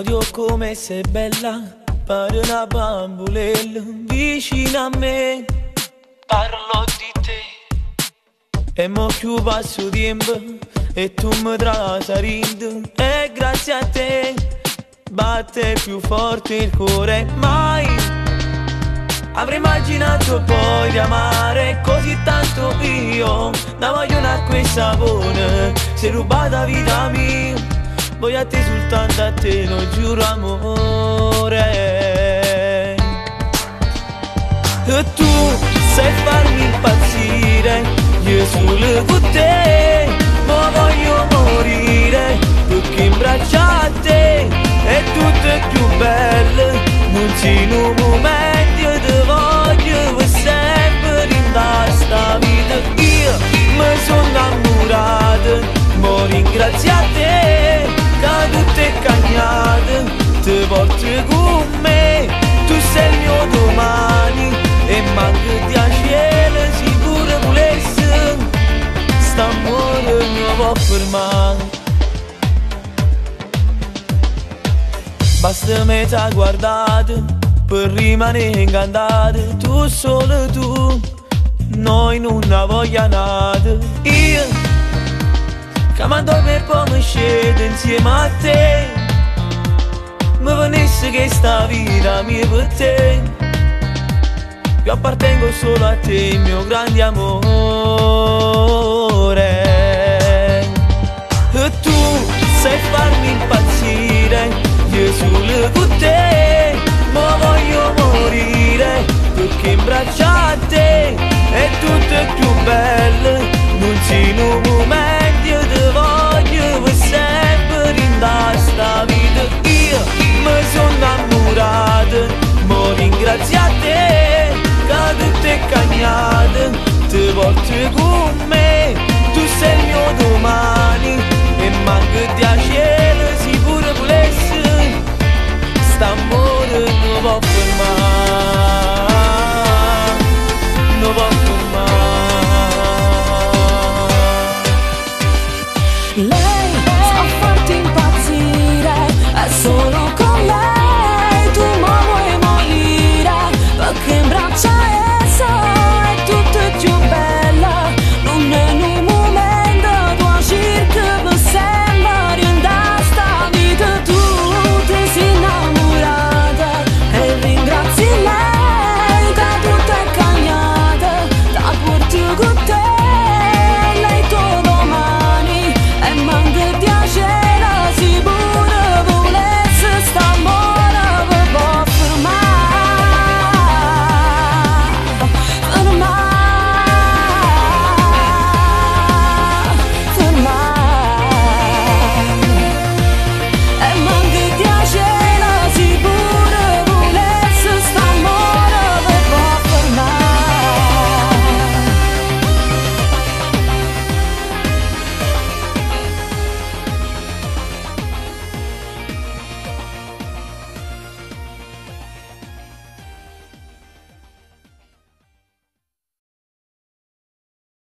Odio come sei bella, pare una bambolella vicino a me. Parlo di te e mo più passo tempo e tu mi tratti rindo. E grazie a te batte più forte il cuore. Mai avrei immaginato poi di amare così tanto io. Da voglio una questa buona, sei rubata vita mia. Voglio a te, soltanto a te, lo giuro amore. E tu sai farmi impazzire, io solo con te, ma voglio morire, perché in braccia a te è tutto più bello. Non c'è un momento, io ti voglio per sempre in sta vita. Io mi sono innamorato, mo ringrazio a te, da tutte cagnate, ti porto con me. Tu sei il mio domani e manco di a cielo, sicuro volesse, st'amore non può fermare. Basta metà guardate per rimanere incantate, tu solo tu, noi non ne vogliamo nada. Io che mi dormo e poi mi scedo insieme a te, mi venisse che sta vita mia per te. Io appartengo solo a te, il mio grande amore. E tu sai farmi impazzire, io solo con te, ma voglio morire.